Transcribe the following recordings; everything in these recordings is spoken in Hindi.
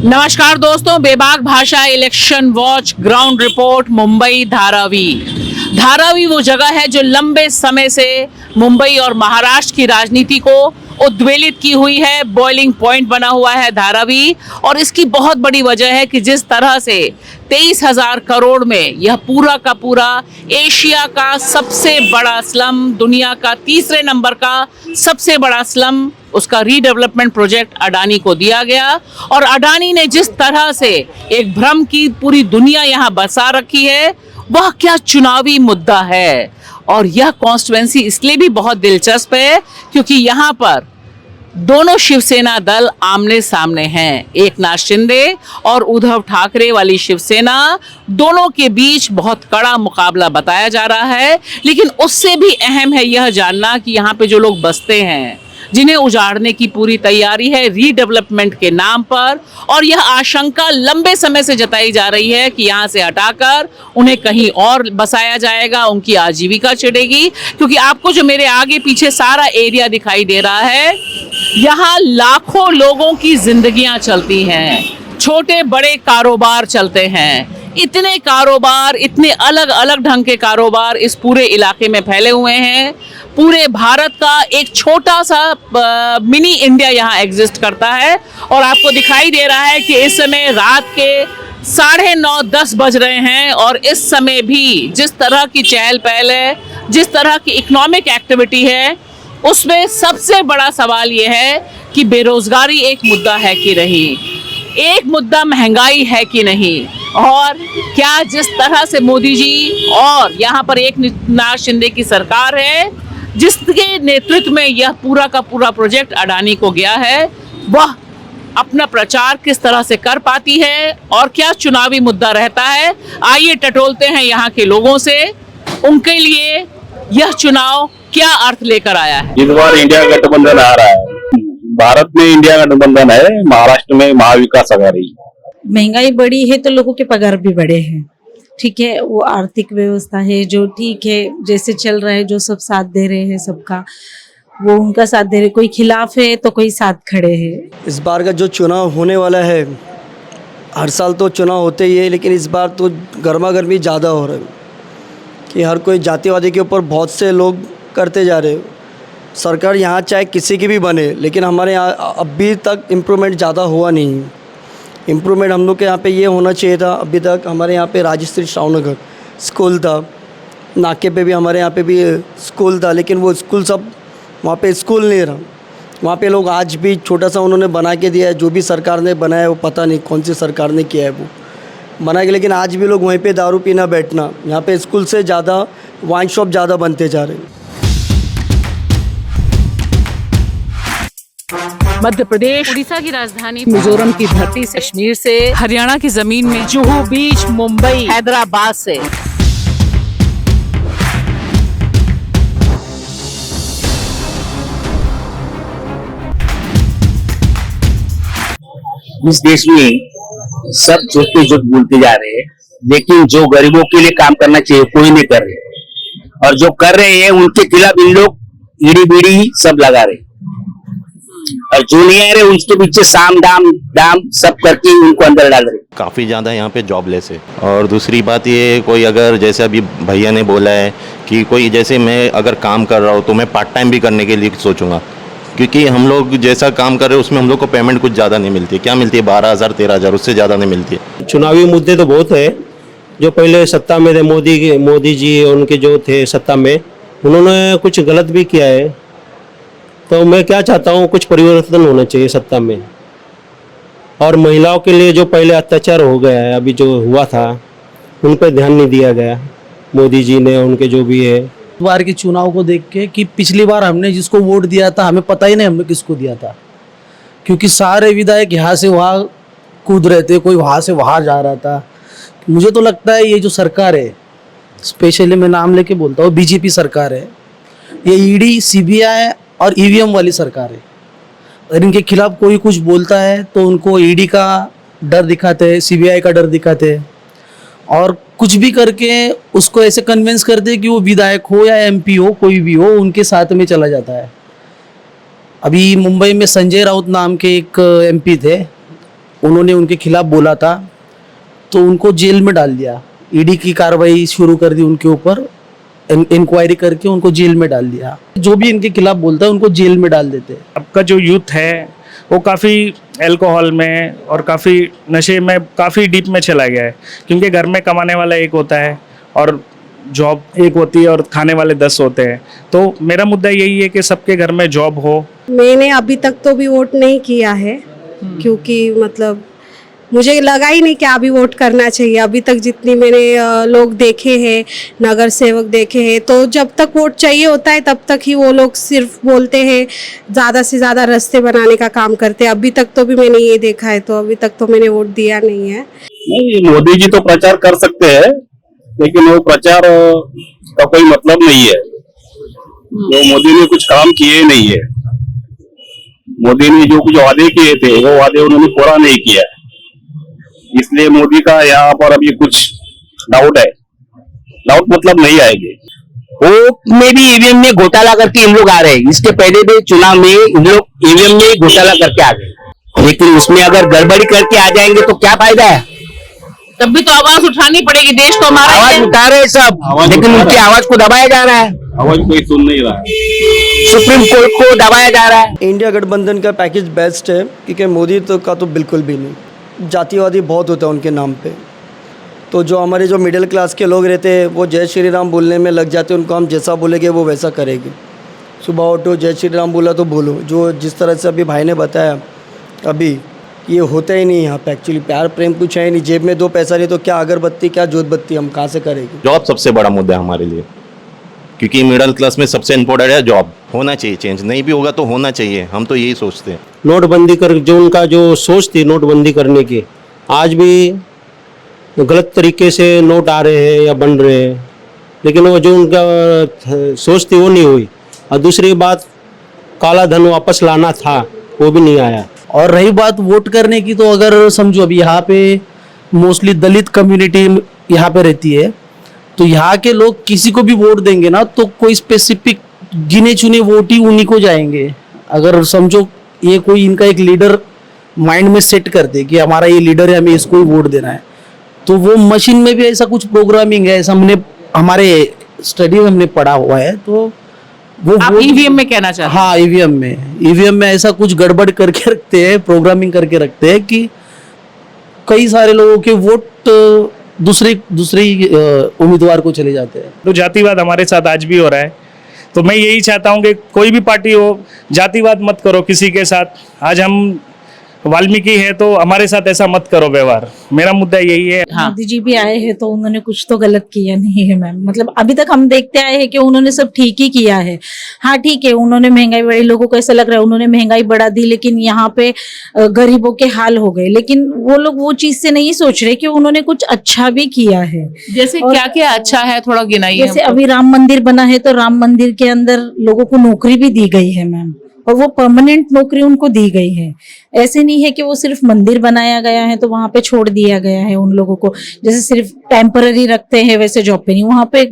नमस्कार दोस्तों, बेबाक भाषा election watch ground report Mumbai Dharavi. Dharavi वो जगह है जो लंबे समय से मुंबई और महाराष्ट्र की राजनीति को उद्वेलित की हुई है। बॉइलिंग पॉइंट बना हुआ है धारावी, और इसकी बहुत बड़ी वजह है कि जिस तरह से 23,000 करोड़ में यह पूरा का पूरा एशिया का सबसे बड़ा स्लम, दुनिया का तीसरे नंबर का सबसे बड़ा स्लम, उसका रीडेवलपमेंट प्रोजेक्ट अडानी को दिया गया। और अडानी ने जिस तरह से एक भ्रम की पूरी दुनिया यहाँ बसा रखी है, वह क्या चुनावी मुद्दा है। और यह कॉन्स्टिट्यूएंसी इसलिए भी बहुत दिलचस्प है क्योंकि यहाँ पर दोनों शिवसेना दल आमने सामने हैं। एकनाथ शिंदे और उद्धव ठाकरे वाली शिवसेना, दोनों के बीच बहुत कड़ा मुकाबला बताया जा रहा है। लेकिन उससे भी अहम है यह जानना कि यहाँ पे जो लोग बसते हैं, जिन्हें उजाड़ने की पूरी तैयारी है रीडेवलपमेंट के नाम पर, और यह आशंका लंबे समय से जताई जा रही है कि यहाँ से हटाकर उन्हें कहीं और बसाया जाएगा, उनकी आजीविका छिड़ेगी। क्योंकि आपको जो मेरे आगे पीछे सारा एरिया दिखाई दे रहा है, यहाँ लाखों लोगों की जिंदगियां चलती हैं, छोटे बड़े कारोबार चलते हैं। इतने कारोबार, इतने अलग अलग ढंग के कारोबार इस पूरे इलाके में फैले हुए हैं। पूरे भारत का एक छोटा सा मिनी इंडिया यहाँ एग्जिस्ट करता है। और आपको दिखाई दे रहा है कि इस समय रात के 9:30-10 बज रहे हैं, और इस समय भी जिस तरह की चहल पहल है, जिस तरह की इकोनॉमिक एक्टिविटी है, उसमें सबसे बड़ा सवाल यह है कि बेरोजगारी एक मुद्दा है कि नहीं, एक मुद्दा महंगाई है कि नहीं, और क्या जिस तरह से मोदी जी और यहाँ पर एकनाथ शिंदे की सरकार है, जिसके नेतृत्व में यह पूरा का पूरा प्रोजेक्ट अडानी को गया है, वह अपना प्रचार किस तरह से कर पाती है और क्या चुनावी मुद्दा रहता है। आइए टटोलते हैं यहाँ के लोगों से, उनके लिए यह चुनाव क्या अर्थ लेकर आया है। इस बार इंडिया गठबंधन आ रहा है। भारत में इंडिया गठबंधन है, महाराष्ट्र में महाविकास आघाड़ी। महंगाई बढ़ी है तो लोगों के पगार भी बढ़े हैं, ठीक है। वो आर्थिक व्यवस्था है जो ठीक है, जैसे चल रहा है, जो सब साथ दे रहे हैं, सबका वो उनका साथ दे रहे। कोई खिलाफ है तो कोई साथ खड़े हैं। इस बार का जो चुनाव होने वाला है, हर साल तो चुनाव होते ही है, लेकिन इस बार तो गर्मा गर्मी ज़्यादा हो रहा है कि हर कोई जातिवादी के ऊपर बहुत से लोग करते जा रहे हो। सरकार यहाँ चाहे किसी की भी बने, लेकिन हमारे यहाँ अभी तक इम्प्रूवमेंट ज़्यादा हुआ नहीं। इम्प्रूवमेंट हम लोग के यहाँ पे ये होना चाहिए था। अभी तक हमारे यहाँ पे राजश्री श्रावनगर स्कूल था, नाके पे भी हमारे यहाँ पे भी स्कूल था, लेकिन वो स्कूल सब वहाँ पे स्कूल नहीं रहा। वहाँ पे लोग आज भी छोटा सा उन्होंने बना के दिया है। जो भी सरकार ने बनाया है, वो पता नहीं कौन सी सरकार ने किया है, वो बना के, लेकिन आज भी लोग वहीं पे दारू पीना बैठना। यहाँ पे स्कूल से ज़्यादा वाइन शॉप ज़्यादा बनते जा रहे हैं। मध्य प्रदेश, उड़ीसा की राजधानी, मिजोरम की धरती से, कश्मीर से, हरियाणा की जमीन में, जुहू बीच, मुंबई, हैदराबाद से। इस देश में सब झूठ पे झूठ बोलते जा रहे हैं, लेकिन जो गरीबों के लिए काम करना चाहिए कोई नहीं कर रहे, और जो कर रहे हैं उनके खिलाफ इन लोग ईडी बीड़ी सब लगा रहे, और जो नहीं आ रहे उनके पीछे साम दाम सब करके उनको अंदर डाल रहे। काफ़ी ज़्यादा यहाँ पे जॉबलेस है। और दूसरी बात ये, कोई अगर जैसे अभी भैया ने बोला है कि कोई जैसे मैं अगर काम कर रहा हूँ तो मैं पार्ट टाइम भी करने के लिए सोचूंगा, क्योंकि हम लोग जैसा काम कर रहे हैं उसमें हम लोग को पेमेंट कुछ ज़्यादा नहीं मिलती है। क्या मिलती है? 12,000 13,000, उससे ज़्यादा नहीं मिलती है। चुनावी मुद्दे तो बहुत है। जो पहले सत्ता में थे मोदी जी, उनके जो थे सत्ता में, उन्होंने कुछ गलत भी किया है। तो मैं क्या चाहता हूँ, कुछ परिवर्तन होना चाहिए सत्ता में। और महिलाओं के लिए जो पहले अत्याचार हो गया है, अभी जो हुआ था, उन पर ध्यान नहीं दिया गया मोदी जी ने, उनके जो भी है। इस बार के चुनाव को देख के कि पिछली बार हमने जिसको वोट दिया था, हमें पता ही नहीं हमने किसको दिया था, क्योंकि सारे विधायक यहाँ से वहाँ कूद रहे थे, कोई वहाँ से वहाँ जा रहा था। मुझे तो लगता है ये जो सरकार है, स्पेशली मैं नाम लेके बोलता हूँ, बीजेपी सरकार है, ये ईडी सीबीआई और ईवीएम वाली सरकार है। अगर इनके खिलाफ कोई कुछ बोलता है तो उनको ईडी का डर दिखाते हैं, सीबीआई का डर दिखाते हैं, और कुछ भी करके उसको ऐसे कन्विंस करते हैं कि वो विधायक हो या एमपी हो, कोई भी हो, उनके साथ में चला जाता है। अभी मुंबई में संजय राउत नाम के एक एमपी थे, उन्होंने उनके खिलाफ बोला था तो उनको जेल में डाल दिया। ईडी की कार्रवाई शुरू कर दी उनके ऊपर, इंक्वायरी करके उनको जेल में डाल दिया। जो भी इनके खिलाफ बोलता है उनको जेल में डाल देते हैं। अब का जो यूथ है वो काफ़ी अल्कोहल में और काफ़ी नशे में काफ़ी डीप में चला गया है, क्योंकि घर में कमाने वाला एक होता है और जॉब एक होती है और खाने वाले 10 होते हैं। तो मेरा मुद्दा यही है कि सबके घर में जॉब हो। मैंने अभी तक तो भी वोट नहीं किया है, क्योंकि मतलब मुझे लगा ही नहीं कि अभी वोट करना चाहिए। अभी तक जितनी मैंने लोग देखे हैं, नगर सेवक देखे हैं, तो जब तक वोट चाहिए होता है तब तक ही वो लोग सिर्फ बोलते हैं, ज़्यादा से ज़्यादा रास्ते बनाने का काम करते हैं। अभी तक तो भी मैंने ये देखा है, तो अभी तक तो मैंने वोट दिया नहीं है। नहीं, मोदी जी तो प्रचार कर सकते हैं, लेकिन वो प्रचार का कोई मतलब नहीं है। जो मोदी ने कुछ काम किए नहीं है। मोदी ने जो कुछ वादे किए थे वो वादे उन्होंने पूरा नहीं किया, इसलिए मोदी का यहाँ पर अभी कुछ डाउट है। डाउट मतलब नहीं आएंगे। वोट में भी ईवीएम में घोटाला करके इन लोग आ रहे हैं। इसके पहले भी चुनाव में इन लोग ईवीएम में घोटाला करके आ गए, लेकिन उसमें अगर गड़बड़ी करके आ जाएंगे तो क्या फायदा है? तब भी तो आवाज उठानी पड़ेगी, देश तो हमारा ही आवाज है। उठा रहे हैं सब, लेकिन उनकी आवाज को दबाया जा रहा है। आवाज कोई सुन नहीं रहा है। सुप्रीम कोर्ट को दबाया जा रहा है। इंडिया गठबंधन का पैकेज बेस्ट है, क्योंकि मोदी तो का तो बिल्कुल भी नहीं। जातिवादी बहुत होता है उनके नाम पे। तो जो हमारे जो मिडिल क्लास के लोग रहते हैं वो जय श्री राम बोलने में लग जाते हैं। उनको हम जैसा बोलेंगे वो वैसा करेंगे। सुबह उठो जय श्री राम बोला तो बोलो। जो जिस तरह से अभी भाई ने बताया, अभी ये होता ही नहीं यहाँ पे। एक्चुअली प्यार प्रेम कुछ है ही नहीं। जेब में 2 पैसा नहीं तो क्या अगरबत्ती क्या जोत बत्ती हम कहाँ से करेंगे। जॉब सबसे बड़ा मुद्दा है हमारे लिए, क्योंकि मिडिल क्लास में सबसे इम्पोर्टेंट है जॉब। होना चाहिए चेंज, नहीं भी होगा तो होना चाहिए, हम तो यही सोचते हैं। नोटबंदी कर जो उनका जो सोच थी नोटबंदी करने की, आज भी गलत तरीके से नोट आ रहे हैं या बन रहे हैं, लेकिन वो जो उनका सोच थी वो नहीं हुई। और दूसरी बात, काला धन वापस लाना था वो भी नहीं आया। और रही बात वोट करने की, तो अगर समझो अभी यहाँ पे मोस्टली दलित कम्युनिटी यहाँ पे रहती है, तो यहाँ के लोग किसी को भी वोट देंगे ना तो कोई स्पेसिफिक गिने चुने वोट ही उन्हीं को जाएंगे। अगर समझो ये कोई इनका एक लीडर माइंड में सेट कर दे कि हमारा ये लीडर है, हमें इसको ही वोट देना है, तो वो मशीन में भी ऐसा कुछ प्रोग्रामिंग है, ऐसा हमने हमारे स्टडी में हमने पढ़ा हुआ है। तो वो आप ईवीएम में कहना चाहते हैं? हाँ, ईवीएम में ऐसा कुछ गड़बड़ करके रखते हैं, प्रोग्रामिंग करके रखते हैं कि कई सारे लोगों के वोट दूसरे उम्मीदवार को चले जाते हैं। तो जातिवाद हमारे साथ आज भी हो रहा है। तो मैं यही चाहता हूँ कि कोई भी पार्टी हो, जातिवाद मत करो किसी के साथ। आज हम वाल्मीकि है तो हमारे साथ ऐसा मत करो व्यवहार। मेरा मुद्दा यही है। हाँ। मोदी जी भी आए हैं तो उन्होंने कुछ तो गलत किया नहीं है मैम। मतलब अभी तक हम देखते आए हैं कि उन्होंने सब ठीक ही किया है। हाँ ठीक है, उन्होंने महंगाई बढ़ाई, लोगों को ऐसा लग रहा है उन्होंने महंगाई बढ़ा दी, लेकिन यहाँ पे गरीबों के हाल हो गए। लेकिन वो लोग वो चीज से नहीं सोच रहे कि उन्होंने कुछ अच्छा भी किया है। जैसे क्या क्या अच्छा है, थोड़ा गिनाइए। जैसे अभी राम मंदिर बना है तो राम मंदिर के अंदर लोगों को नौकरी भी दी गई है मैम, और वो परमानेंट नौकरी उनको दी गई है। ऐसे नहीं है कि वो सिर्फ मंदिर बनाया गया है तो वहां पे छोड़ दिया गया है उन लोगों को, जैसे सिर्फ टेम्पररी रखते हैं वैसे जॉब पे नहीं, वहां पे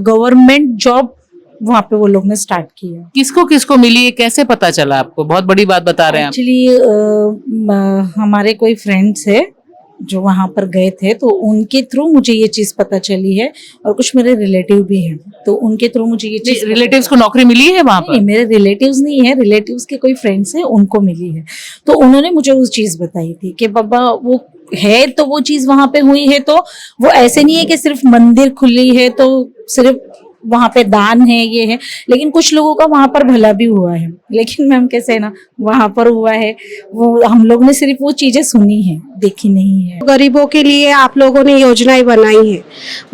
गवर्नमेंट जॉब वहां पे वो लोग ने स्टार्ट किया। किसको किसको मिली है, कैसे पता चला आपको? बहुत बड़ी बात बता रहे हैं आप। एक्चुअली हमारे कोई फ्रेंड्स है जो वहां पर गए थे, तो उनके थ्रू मुझे ये चीज पता चली है, और कुछ मेरे रिलेटिव भी हैं तो उनके थ्रू मुझे ये चीज। रिलेटिव्स को नौकरी मिली है वहां पर? नहीं, मेरे रिलेटिव्स नहीं है, रिलेटिव्स के कोई फ्रेंड्स हैं उनको मिली है। तो उन्होंने मुझे उस चीज बताई थी कि बाबा वो है तो वो चीज वहां पे हुई है, तो वो ऐसे नहीं है कि सिर्फ मंदिर खुली है तो सिर्फ वहां पे दान है ये है, लेकिन कुछ लोगों का वहां पर भला भी हुआ है। लेकिन मैम कैसे है ना, वहां पर हुआ है वो हम लोग ने सिर्फ वो चीजें सुनी है, देखी नहीं है। गरीबों के लिए आप लोगों ने योजनाएं बनाई है,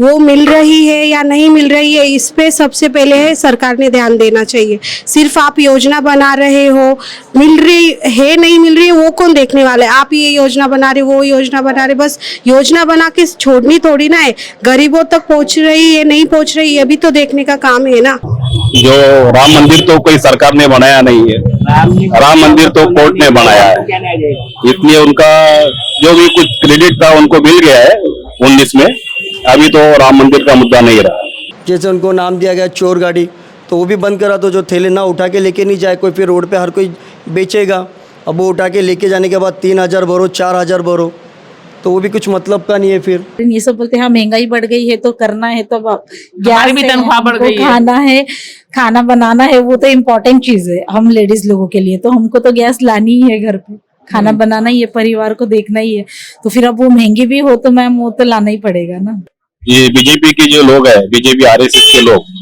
वो मिल रही है या नहीं मिल रही है, इस पे सबसे पहले सरकार ने ध्यान देना चाहिए। सिर्फ आप योजना बना रहे हो, मिल रही है नहीं मिल रही है वो कौन देखने वाला है। आप ये योजना बना रहे, वो योजना बना रहे, बस योजना बना के छोड़नी थोड़ी ना है। गरीबों तक पहुंच रही है नहीं पहुंच रही है अभी तो देखने का काम है ना। जो राम मंदिर तो कोई सरकार ने बनाया नहीं है, राम मंदिर तो कोर्ट ने बनाया है, इसलिए उनका जो भी कुछ क्रेडिट था उनको मिल गया है 19 में। अभी तो राम मंदिर का मुद्दा नहीं रहा। जैसे उनको नाम दिया गया चोर गाड़ी, तो वो भी बंद करा, तो जो थैले ना उठा के लेके नहीं जाए कोई, फिर रोड पे हर कोई बेचेगा। अब वो उठा के लेके जाने के बाद 3,000 भरो, 4,000 भरो, तो वो भी कुछ मतलब का नहीं है फिर। ये सब बोलते हैं हाँ महंगाई बढ़ गई है तो करना है, तो हमारी भी तनख्वाह बढ़ गई है। खाना है, खाना बनाना है, वो तो इम्पोर्टेंट चीज है हम लेडीज लोगों के लिए। तो हमको तो गैस लानी ही है घर पे, खाना बनाना ही है, परिवार को देखना ही है। तो फिर अब वो महंगी भी हो तो मैम वो तो लाना ही पड़ेगा ना। ये बीजेपी के जो लोग हैं, बीजेपी आरएसएस के लोग,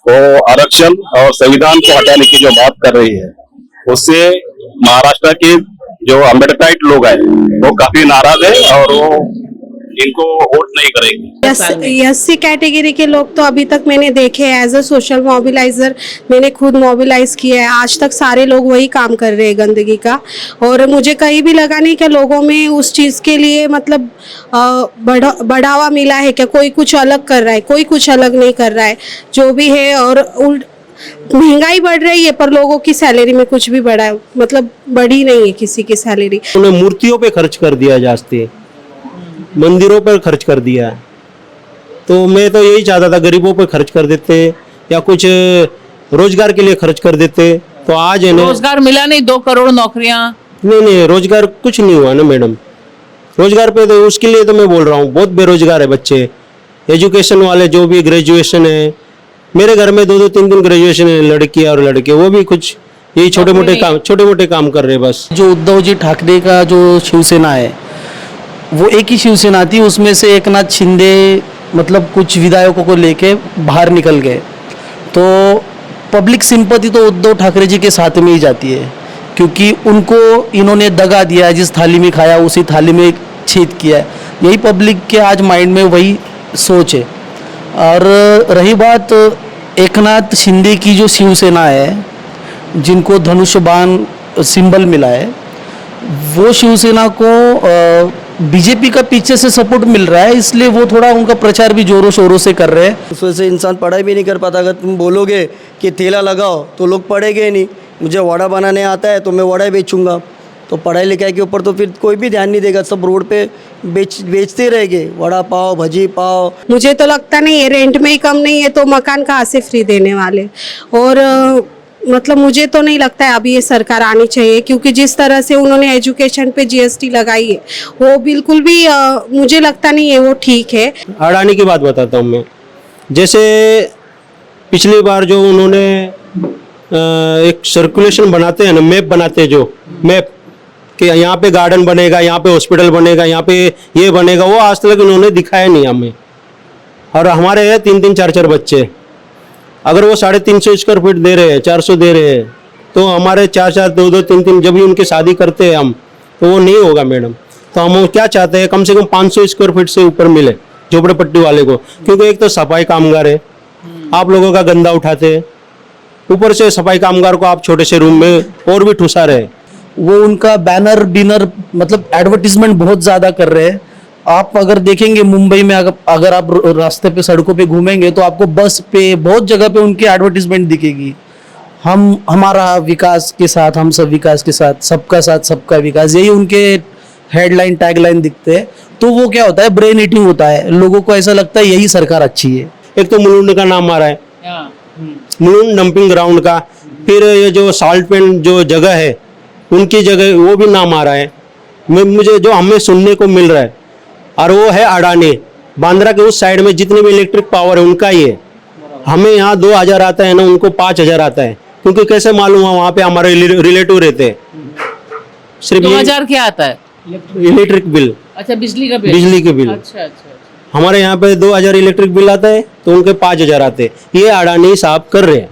वो आरक्षण और संविधान को हटाने की जो बात कर रही है, उससे महाराष्ट्र के जो अम्बेडकराइट लोग हैं वो काफी नाराज है और वो इनको वोट नहीं करेंगे। एससी कैटेगरी के लोग तो अभी तक मैंने देखे एज अ सोशल मोबिलाइजर, मैंने खुद मोबिलाइज किया है। आज तक सारे लोग वही काम कर रहे हैं गंदगी का, और मुझे कहीं भी लगा नहीं कि लोगों में उस चीज़ के लिए मतलब बढ़ावा मिला है क्या, कोई कुछ अलग कर रहा है, कोई कुछ अलग नहीं कर रहा है जो भी है। और महंगाई बढ़ रही है पर लोगों की सैलरी में कुछ भी बढ़ा है, मतलब बढ़ी नहीं है किसी की सैलरी। उन्हें मूर्तियों पे खर्च कर दिया जास्ती, मंदिरों पर खर्च कर दिया है। तो मैं तो यही चाहता था गरीबों पे खर्च कर देते या कुछ रोजगार के लिए खर्च कर देते। तो आज है ना, रोजगार मिला नहीं, 2 करोड़ नौकरियां। नहीं रोजगार कुछ नहीं हुआ ना मैडम। रोजगार पे तो उसके लिए तो मैं बोल रहा हूँ, बहुत बेरोजगार है बच्चे, एजुकेशन वाले जो भी ग्रेजुएशन है। मेरे घर में 2-2, 3-3 ग्रेजुएशन है, लड़की और लड़के, वो भी कुछ यही छोटे मोटे काम कर रहे हैं बस। जो उद्धव जी ठाकरे का जो शिवसेना है वो एक ही शिवसेना थी, उसमें से एकनाथ शिंदे मतलब कुछ विधायकों को लेके बाहर निकल गए। तो पब्लिक सिंपैथी तो उद्धव ठाकरे जी के साथ में ही जाती है, क्योंकि उनको इन्होंने दगा दिया है, जिस थाली में खाया उसी थाली में छेद किया है। यही पब्लिक के आज माइंड में वही सोच है। और रही बात एकनाथ शिंदे की जो शिवसेना है, जिनको धनुष बाण सिंबल मिला है, वो शिवसेना को बीजेपी का पीछे से सपोर्ट मिल रहा है, इसलिए वो थोड़ा उनका प्रचार भी जोरों शोरों से कर रहे हैं। उस वजह से इंसान पढ़ाई भी नहीं कर पाता। अगर तुम बोलोगे कि ठेला लगाओ तो लोग पढ़ेंगे नहीं। मुझे वड़ा बनाने आता है तो मैं वड़ा बेचूंगा, तो पढ़ाई लिखाई के ऊपर तो फिर कोई भी ध्यान नहीं देगा, सब रोड पे बेचते रहेंगे वड़ा पाव, भजी पाव। मुझे तो लगता नहीं है, रेंट में ही कम नहीं है तो मकान कहाँ से फ्री देने वाले। और मतलब मुझे तो नहीं लगता है अभी ये सरकार आनी चाहिए, क्योंकि जिस तरह से उन्होंने एजुकेशन पे जीएसटी लगाई है वो बिल्कुल भी मुझे लगता नहीं है वो ठीक है। अडानी की बात बताता हूँ मैं। जैसे पिछली बार जो उन्होंने एक सर्कुलेशन बनाते हैं ना, मैप बनाते हैं, जो मैप कि यहाँ पे गार्डन बनेगा, यहाँ पे हॉस्पिटल बनेगा, यहाँ पे ये बनेगा, वो आज तक उन्होंने दिखाया नहीं हमें। और हमारे 3-3, 4-4 बच्चे, अगर वो 350 स्क्वायर फीट दे रहे हैं, 400 दे रहे हैं, तो हमारे 4-4, 2-2, 3-3 जब भी उनकी शादी करते हैं हम, तो वो नहीं होगा मैडम। तो हम क्या चाहते हैं, कम से कम 500 स्क्वायर फीट से ऊपर मिले झोपड़पट्टी वाले को, क्योंकि एक तो सफाई कामगार है, आप लोगों का गंदा उठाते हैं, ऊपर से सफाई कामगार को आप छोटे से रूम में और भी ठुसा रहे। वो उनका बैनर बिनर मतलब एडवर्टीजमेंट बहुत ज़्यादा कर रहे हैं। आप अगर देखेंगे मुंबई में, अगर आप रास्ते पे सड़कों पे घूमेंगे तो आपको बस पे बहुत जगह पे उनकी एडवर्टीजमेंट दिखेगी। हमारा विकास के साथ, हम सब विकास के साथ, सबका साथ सबका विकास, यही उनके हेडलाइन टैगलाइन दिखते हैं। तो वो क्या होता है, ब्रेन ईटिंग होता है, लोगों को ऐसा लगता है यही सरकार अच्छी है। एक तो मुलुंड का नाम आ रहा है, मुलुंड डंपिंग ग्राउंड का, फिर ये जो साल्ट पेन जो जगह है उनकी जगह वो भी नाम आ रहा है। मुझे जो हमें सुनने को मिल रहा है, और वो है अडानी, बांद्रा के उस साइड में जितने भी इलेक्ट्रिक पावर है उनका ही है। हमें यहाँ 2000 आता है ना, उनको 5000 आता है, क्योंकि कैसे मालूम है, वहाँ पे हमारे रिलेटिव रहते हैं। सिर्फ 2000 क्या आता है? Electric bill. अच्छा, बिजली का बिल। बिजली के बिल। अच्छा। हमारे यहाँ पे 2000 इलेक्ट्रिक बिल आता है, तो उनके 5000 आते हैं। ये अडानी साहब कर रहे हैं।